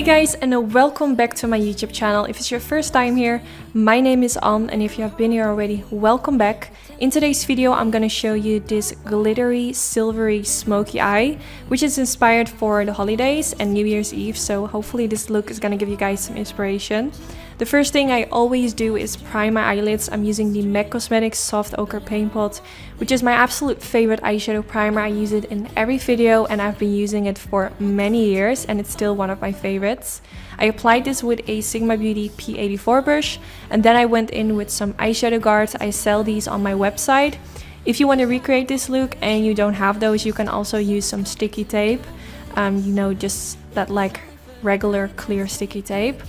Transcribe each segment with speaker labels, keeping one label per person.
Speaker 1: Hey guys, and welcome back to my YouTube channel. If it's your first time here, my name is Anne, and if you have been here already, welcome back. In today's video, I'm gonna show you this glittery, silvery, smoky eye, which is inspired for the holidays and New Year's Eve, so hopefully this look is gonna give you guys some inspiration. The first thing I always do is prime my eyelids. I'm using the MAC Cosmetics Soft Ochre Paint Pot, which is my absolute favorite eyeshadow primer. I use it in every video and I've been using it for many years and it's still one of my favorites. I applied this with a Sigma Beauty P84 brush and then I went in with some eyeshadow guards. I sell these on my website. If you want to recreate this look and you don't have those, you can also use some sticky tape. Just that like regular clear sticky tape.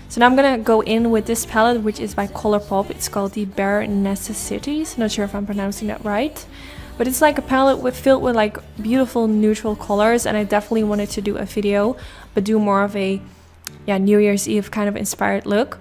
Speaker 1: So now I'm gonna go in with this palette, which is by Colourpop. It's called the Bare Necessities. Not sure if I'm pronouncing that right. But it's like a palette filled with like beautiful neutral colors, and I definitely wanted to do a video, but do more of a New Year's Eve kind of inspired look.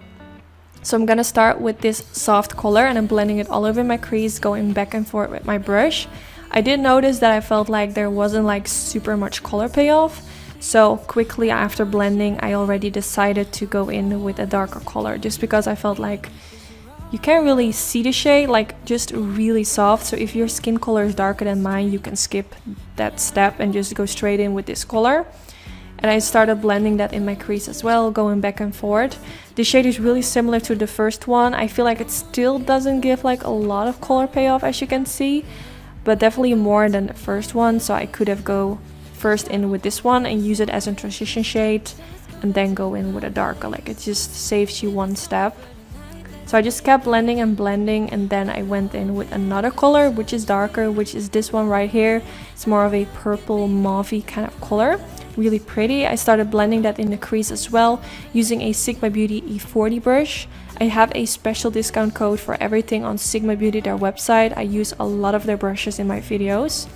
Speaker 1: So I'm gonna start with this soft color and I'm blending it all over my crease, going back and forth with my brush. I did notice that I felt like there wasn't like super much color payoff. So quickly after blending, I already decided to go in with a darker color just because I felt like you can't really see the shade, like just really soft. So if your skin color is darker than mine, you can skip that step and just go straight in with this color. And I started blending that in my crease as well, going back and forth. The shade is really similar to the first one. I feel like it still doesn't give like a lot of color payoff, as you can see, but definitely more than the first one. So I could have go first in with this one and use it as a transition shade and then go in with a darker, like it just saves you one step. So I just kept blending and blending, and then I went in with another color which is darker, which is this one right here. It's more of a purple mauvey kind of color, really pretty. I started blending that in the crease as well using a Sigma Beauty E40 brush. I have a special discount code for everything on Sigma Beauty, their website. I use a lot of their brushes in my videos.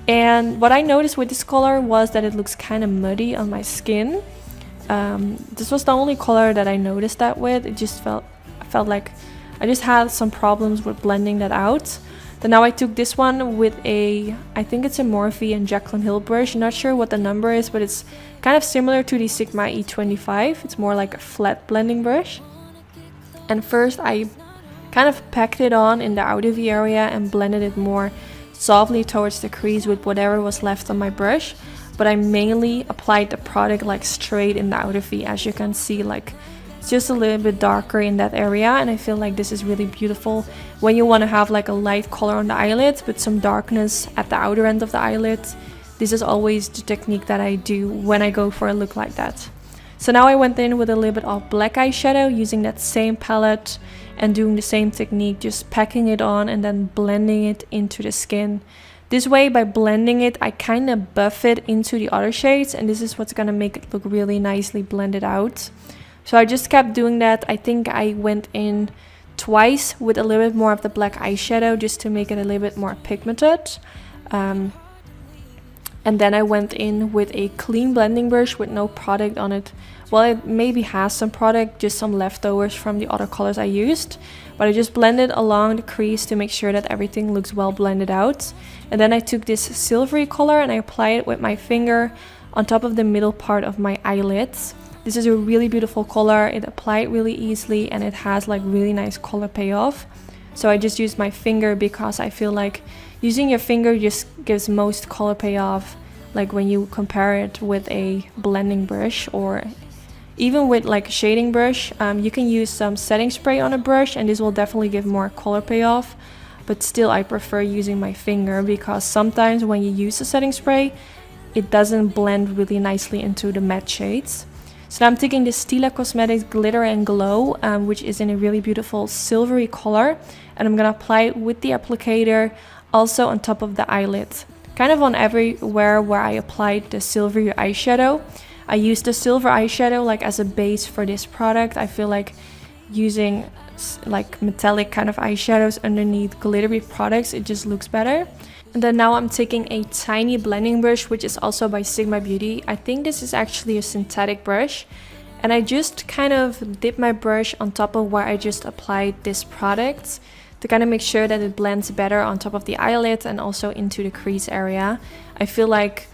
Speaker 1: And what I noticed with this color was that it looks kind of muddy on my skin. This was the only color that I noticed that with. It just felt like I just had some problems with blending that out. Then now I took this one with I think it's a Morphe and Jaclyn Hill brush. I'm not sure what the number is, but it's kind of similar to the Sigma E25. It's more like a flat blending brush. And first I kind of packed it on in the outer V area and blended it more softly towards the crease with whatever was left on my brush, but I mainly applied the product like straight in the outer V. As you can see, like it's just a little bit darker in that area, and I feel like this is really beautiful when you want to have like a light color on the eyelids but some darkness at the outer end of the eyelid. This is always the technique that I do when I go for a look like that. So now I went in with a little bit of black eyeshadow using that same palette and doing the same technique, just packing it on and then blending it into the skin. This way, by blending it, I kind of buff it into the other shades, and this is what's gonna make it look really nicely blended out. So I just kept doing that. I think I went in twice with a little bit more of the black eyeshadow just to make it a little bit more pigmented. And then I went in with a clean blending brush with no product on it. Well, it maybe has some product, just some leftovers from the other colors I used. But I just blended along the crease to make sure that everything looks well blended out. And then I took this silvery color and I applied it with my finger on top of the middle part of my eyelids. This is a really beautiful color. It applied really easily and it has like really nice color payoff. So I just used my finger because I feel like using your finger just gives most color payoff, like when you compare it with a blending brush or even with like a shading brush. You can use some setting spray on a brush and this will definitely give more color payoff, but still I prefer using my finger because sometimes when you use a setting spray it doesn't blend really nicely into the matte shades. So now I'm taking the Stila Cosmetics Glitter and Glow, which is in a really beautiful silvery color, and I'm gonna apply it with the applicator also on top of the eyelid, kind of on everywhere where I applied the silvery eyeshadow. I used the silver eyeshadow like as a base for this product. I feel like using like metallic kind of eyeshadows underneath glittery products, it just looks better. And then now I'm taking a tiny blending brush, which is also by Sigma Beauty. I think this is actually a synthetic brush. And I just kind of dip my brush on top of where I just applied this product to kind of make sure that it blends better on top of the eyelid and also into the crease area. I feel like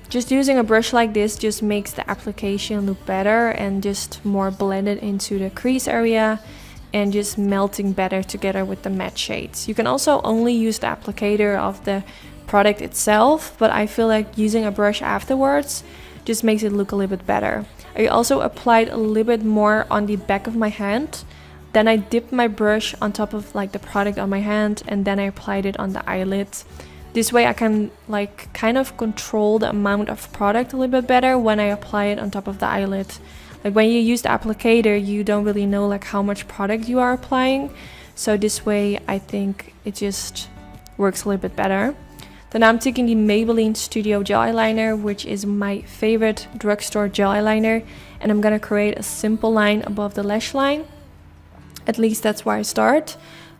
Speaker 1: Just using a brush like this just makes the application look better and just more blended into the crease area and just melting better together with the matte shades. You can also only use the applicator of the product itself, but I feel like using a brush afterwards just makes it look a little bit better. I also applied a little bit more on the back of my hand. Then I dipped my brush on top of like the product on my hand, and then I applied it on the eyelid. This way I can like kind of control the amount of product a little bit better when I apply it on top of the eyelid. Like when you use the applicator, you don't really know like how much product you are applying. So this way I think it just works a little bit better. Then I'm taking the Maybelline Studio Gel Eyeliner, which is my favorite drugstore gel eyeliner. And I'm gonna create a simple line above the lash line. At least that's where I start.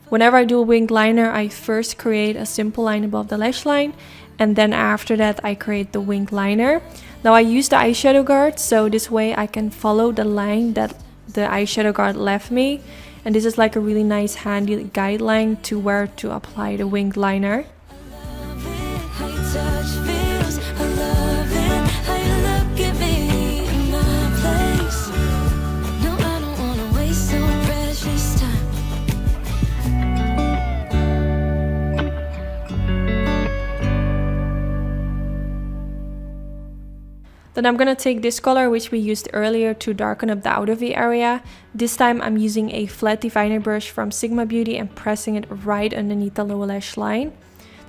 Speaker 1: Whenever I do a winged liner, I first create a simple line above the lash line, and then after that I create the winged liner. Now I use the eyeshadow guard, so this way I can follow the line that the eyeshadow guard left me, and this is like a really nice handy guideline to where to apply the winged liner. Then I'm gonna take this color, which we used earlier, to darken up the outer V area. This time I'm using a flat definer brush from Sigma Beauty and pressing it right underneath the lower lash line.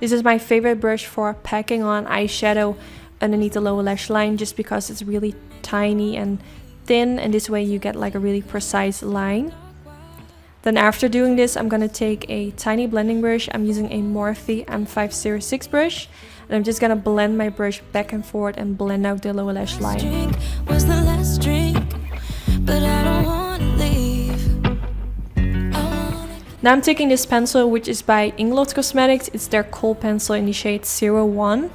Speaker 1: This is my favorite brush for packing on eyeshadow underneath the lower lash line, just because it's really tiny and thin, and this way you get like a really precise line. Then after doing this, I'm gonna take a tiny blending brush. I'm using a Morphe M506 brush, and I'm just gonna blend my brush back and forth and blend out the lower lash line. Now I'm taking this pencil, which is by Inglot Cosmetics. It's their kohl pencil in the shade 01.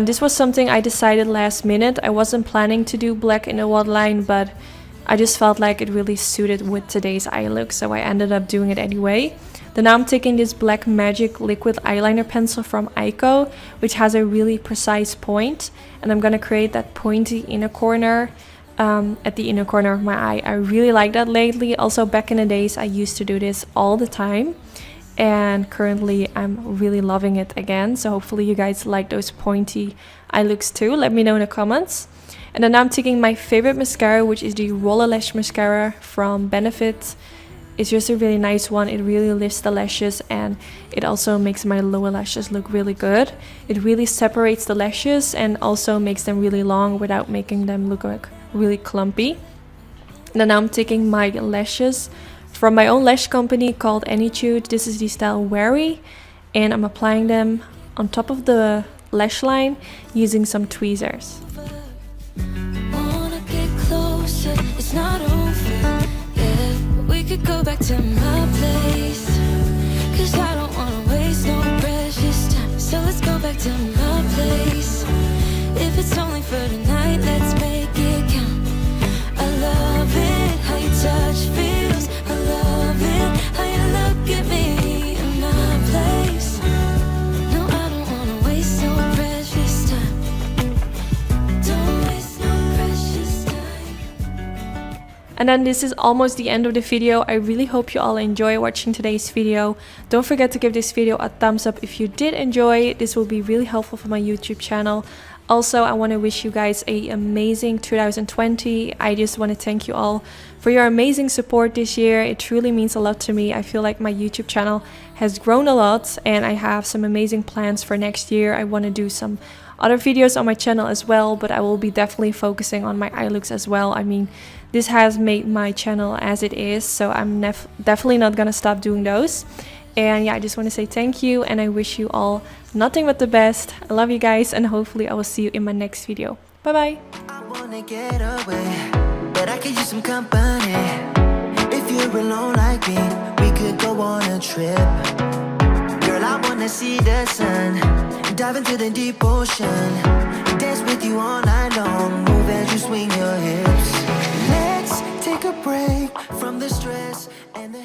Speaker 1: This was something I decided last minute. I wasn't planning to do black in a waterline, but I just felt like it really suited with today's eye look, so I ended up doing it anyway. Then now I'm taking this Black Magic liquid eyeliner pencil from Ico, which has a really precise point, and I'm gonna create that pointy inner corner at the inner corner of my eye. I really like that lately. Also, back in the days I used to do this all the time, and currently I'm really loving it again. So hopefully you guys like those pointy eye looks too. Let me know in the comments. And then I'm taking my favorite mascara, which is the Roller Lash Mascara from Benefit. It's just a really nice one. It really lifts the lashes, and it also makes my lower lashes look really good. It really separates the lashes and also makes them really long without making them look like really clumpy. And then I'm taking my lashes from my own lash company called Anytude. This is the style Wary, and I'm applying them on top of the lash line using some tweezers.
Speaker 2: It's not over, yeah. We could go back to my place, 'cause I don't wanna waste no precious time. So let's go back to my place. If it's only for tonight, let's make it count. I love it, how you touch feels. I love it, how you look at me in my place. No, I don't wanna waste no precious time. Don't waste no precious time.
Speaker 1: And then this is almost the end of the video. I really hope you all enjoy watching today's video. Don't forget to give this video a thumbs up if you did enjoy. This will be really helpful for my YouTube channel. Also, I want to wish you guys an amazing 2020. I just want to thank you all for your amazing support this year. It truly means a lot to me. I feel like my YouTube channel has grown a lot, and I have some amazing plans for next year. I want to do some other videos on my channel as well, but I will be definitely focusing on my eye looks as well. I mean, this has made my channel as it is, so I'm definitely not gonna stop doing those. And yeah, I just want to say thank you, and I wish you all nothing but the best. I love you guys, and hopefully I will see you in my next video. Bye bye.
Speaker 3: I wanna get away, but I could use some company. If you're alone like me, we could go on a trip. Girl, I wanna see the sun, dive into the deep ocean, dance with you all night long, move as you swing your hips. Let's take a break from the stress and the